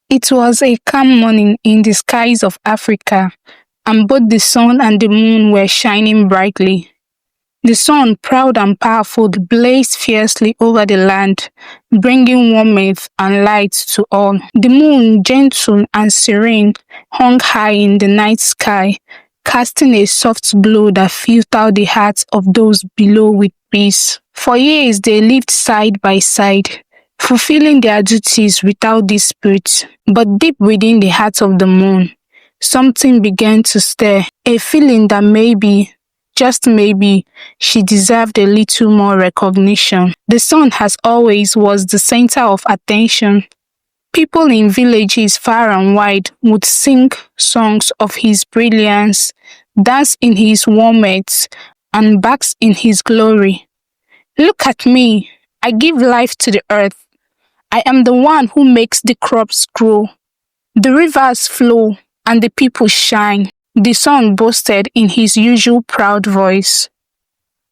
It was a calm morning in the skies of Africa, and both the sun and the moon were shining brightly. The sun, proud and powerful, blazed fiercely over the land, bringing warmth and light to all. The moon, gentle and serene, hung high in the night sky, casting a soft glow that filled out the hearts of those below with peace. For years they lived side by side, fulfilling their duties without dispute. But deep within the heart of the moon, something began to stir, a feeling that maybe, just maybe, she deserved a little more recognition. The sun, as always, was the center of attention. People in villages far and wide would sing songs of his brilliance, dance in his warmth, and bask in his glory. Look at me. I give life to the earth. I am the one who makes the crops grow, the rivers flow, and the people shine, the sun boasted in his usual proud voice.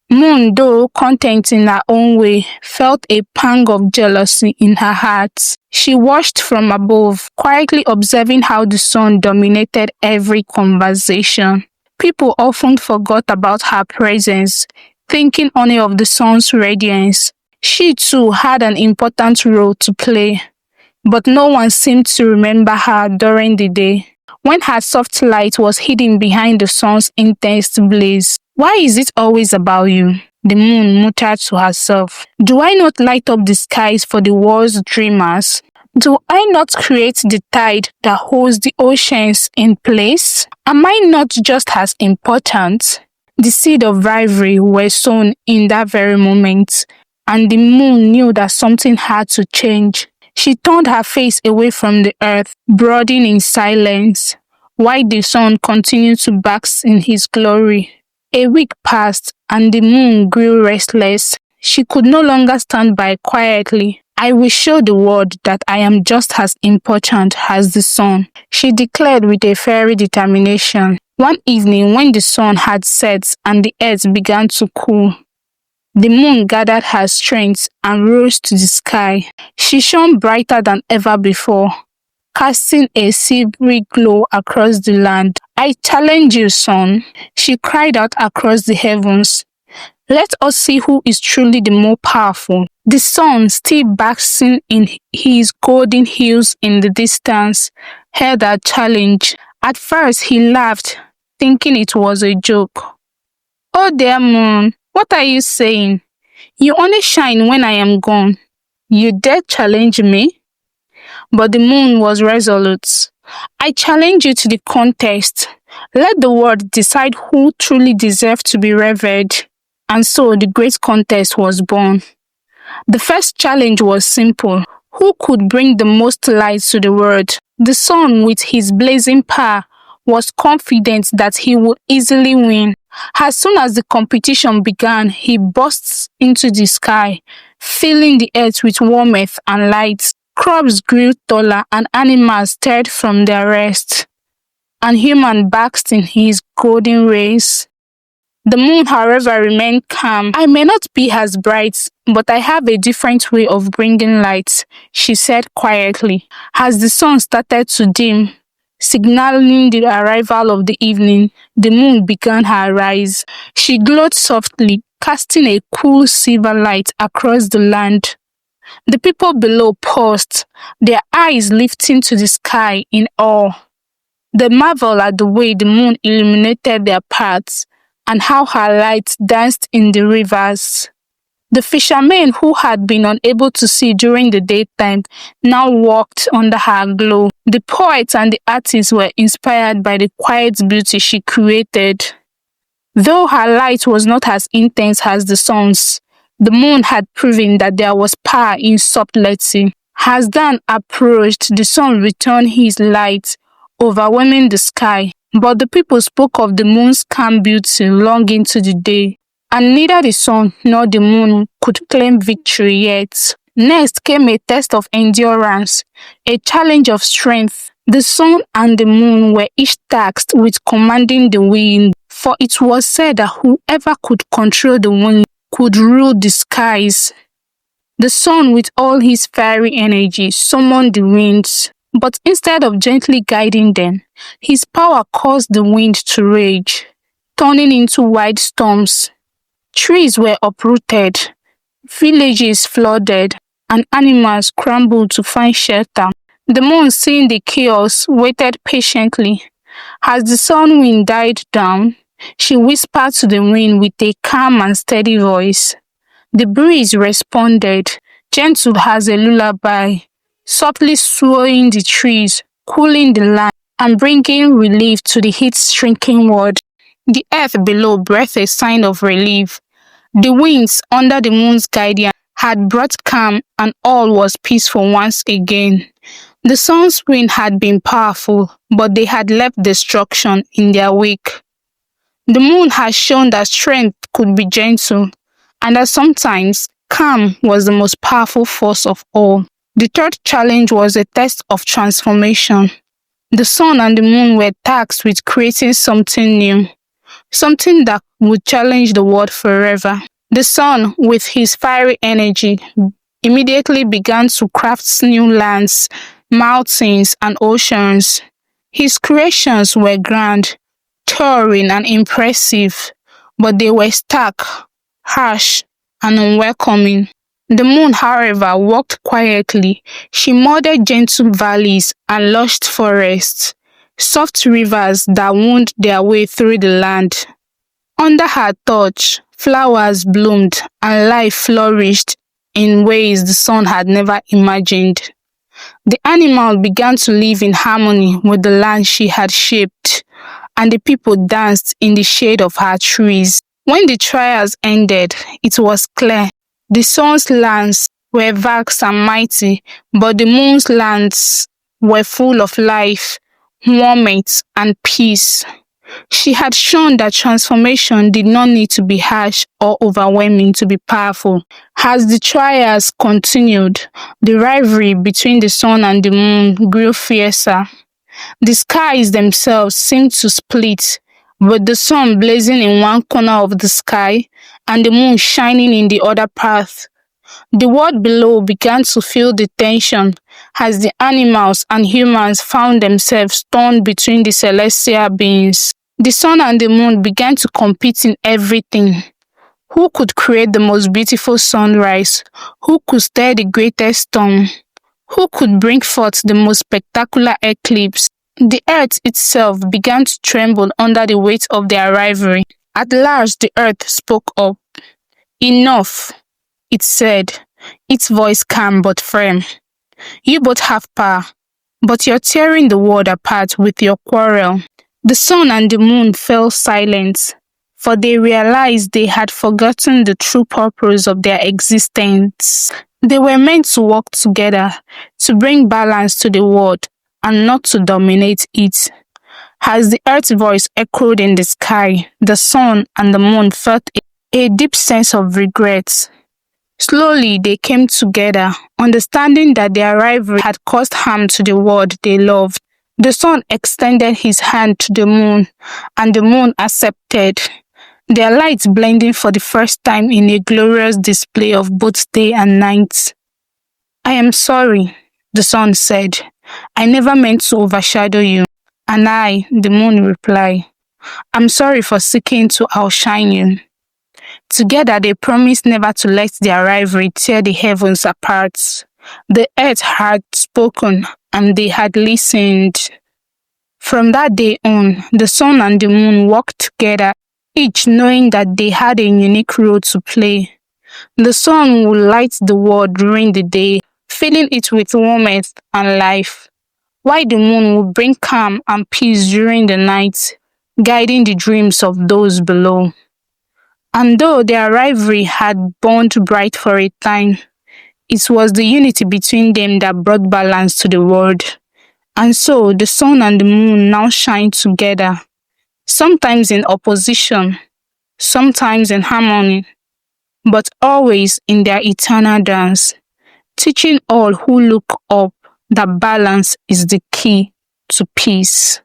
Moon, though content in her own way, felt a pang of jealousy in her heart. She watched from above, quietly observing how the sun dominated every conversation. People often forgot about her presence, thinking only of the sun's radiance. She too had an important role to play, but no one seemed to remember her during the day, when her soft light was hidden behind the sun's intense blaze. Why is it always about you? The moon muttered to herself. Do I not light up the skies for the world's dreamers? Do I not create the tide that holds the oceans in place? Am I not just as important? The seed of rivalry were sown in that very moment, and the moon knew that something had to change. She turned her face away from the earth, brooding in silence, while the sun continued to bask in his glory. A week passed, and the moon grew restless. She could no longer stand by quietly. I will show the world that I am just as important as the sun, she declared with a fiery determination. One evening, when the sun had set and the earth began to cool, the moon gathered her strength and rose to the sky. She shone brighter than ever before, casting a silvery glow across the land. I challenge you, sun, she cried out across the heavens. Let us see who is truly the more powerful. The sun, still basking in his golden hues in the distance, heard her challenge. At first he laughed, thinking it was a joke. Oh dear moon, what are you saying? You only shine when I am gone. You dare challenge me? But the moon was resolute. I challenge you to the contest. Let the world decide who truly deserves to be revered. And so the great contest was born. The first challenge was simple. Who could bring the most light to the world? The sun, with his blazing power, was confident that he would easily win. As soon as the competition began, he burst into the sky, filling the earth with warmth and light. Crops grew taller and animals stirred from their rest, and humans basked in his golden rays. The moon, however, remained calm. I may not be as bright, but I have a different way of bringing light, she said quietly. As the sun started to dim, signaling the arrival of the evening, the moon began her rise. She glowed softly, casting a cool silver light across the land. The people below paused, their eyes lifting to the sky in awe. They marveled at the way the moon illuminated their paths and how her light danced in the rivers. The fishermen who had been unable to see during the daytime now walked under her glow. The poets and the artists were inspired by the quiet beauty she created. Though her light was not as intense as the sun's, the moon had proven that there was power in subtlety. As dawn approached, the sun returned his light, overwhelming the sky. But the people spoke of the moon's calm beauty long into the day, and neither the sun nor the moon could claim victory yet. Next came a test of endurance, a challenge of strength. The sun and the moon were each tasked with commanding the wind, for it was said that whoever could control the wind could rule the skies. The sun, with all his fiery energy, summoned the winds. But instead of gently guiding them, his power caused the wind to rage, turning into wild storms. Trees were uprooted, villages flooded, and animals scrambled to find shelter. The moon, seeing the chaos, waited patiently. As the sun wind died down, she whispered to the wind with a calm and steady voice. The breeze responded, gentle as a lullaby, softly swaying the trees, cooling the land, and bringing relief to the heat-shrinking world. The earth below breathed a sign of relief. The winds under the moon's guidance had brought calm, and all was peaceful once again. The sun's wind had been powerful, but they had left destruction in their wake. The moon had shown that strength could be gentle, and that sometimes calm was the most powerful force of all. The third challenge was a test of transformation. The sun and the moon were tasked with creating something new, something that would challenge the world forever. The sun, with his fiery energy, immediately began to craft new lands, mountains, and oceans. His creations were grand, towering, and impressive, but they were stark, harsh, and unwelcoming. The moon, however, walked quietly. She molded gentle valleys and lush forests, soft rivers that wound their way through the land. Under her touch, flowers bloomed and life flourished in ways the sun had never imagined. The animals began to live in harmony with the land she had shaped, and the people danced in the shade of her trees. When the trials ended, it was clear. The sun's lands were vast and mighty, but the moon's lands were full of life, warmth, and peace. She had shown that transformation did not need to be harsh or overwhelming to be powerful. As the trials continued, the rivalry between the sun and the moon grew fiercer. The skies themselves seemed to split, with the sun blazing in one corner of the sky and the moon shining in the other path. The world below began to feel the tension as the animals and humans found themselves torn between the celestial beings. The sun and the moon began to compete in everything. Who could create the most beautiful sunrise? Who could stir the greatest storm? Who could bring forth the most spectacular eclipse? The earth itself began to tremble under the weight of their rivalry. At last the earth spoke up. Enough, it said, its voice calm but firm. You both have power, but you're tearing the world apart with your quarrel. The sun and the moon fell silent, for they realized they had forgotten the true purpose of their existence. They were meant to work together, to bring balance to the world, and not to dominate it. As the earth's voice echoed in the sky, the sun and the moon felt a deep sense of regret. Slowly they came together, understanding that their rivalry had caused harm to the world they loved. The sun extended his hand to the moon, and the moon accepted, their lights blending for the first time in a glorious display of both day and night. I am sorry, the sun said. I never meant to overshadow you. And I, the moon, replied, I'm sorry for seeking to outshine you. Together they promised never to let their rivalry tear the heavens apart. The earth had spoken, and they had listened. From that day on, the sun and the moon worked together, each knowing that they had a unique role to play. The sun would light the world during the day, filling it with warmth and life, while the moon would bring calm and peace during the night, guiding the dreams of those below. And though their rivalry had burned bright for a time, it was the unity between them that brought balance to the world. And so the sun and the moon now shine together, sometimes in opposition, sometimes in harmony, but always in their eternal dance, teaching all who look up that balance is the key to peace.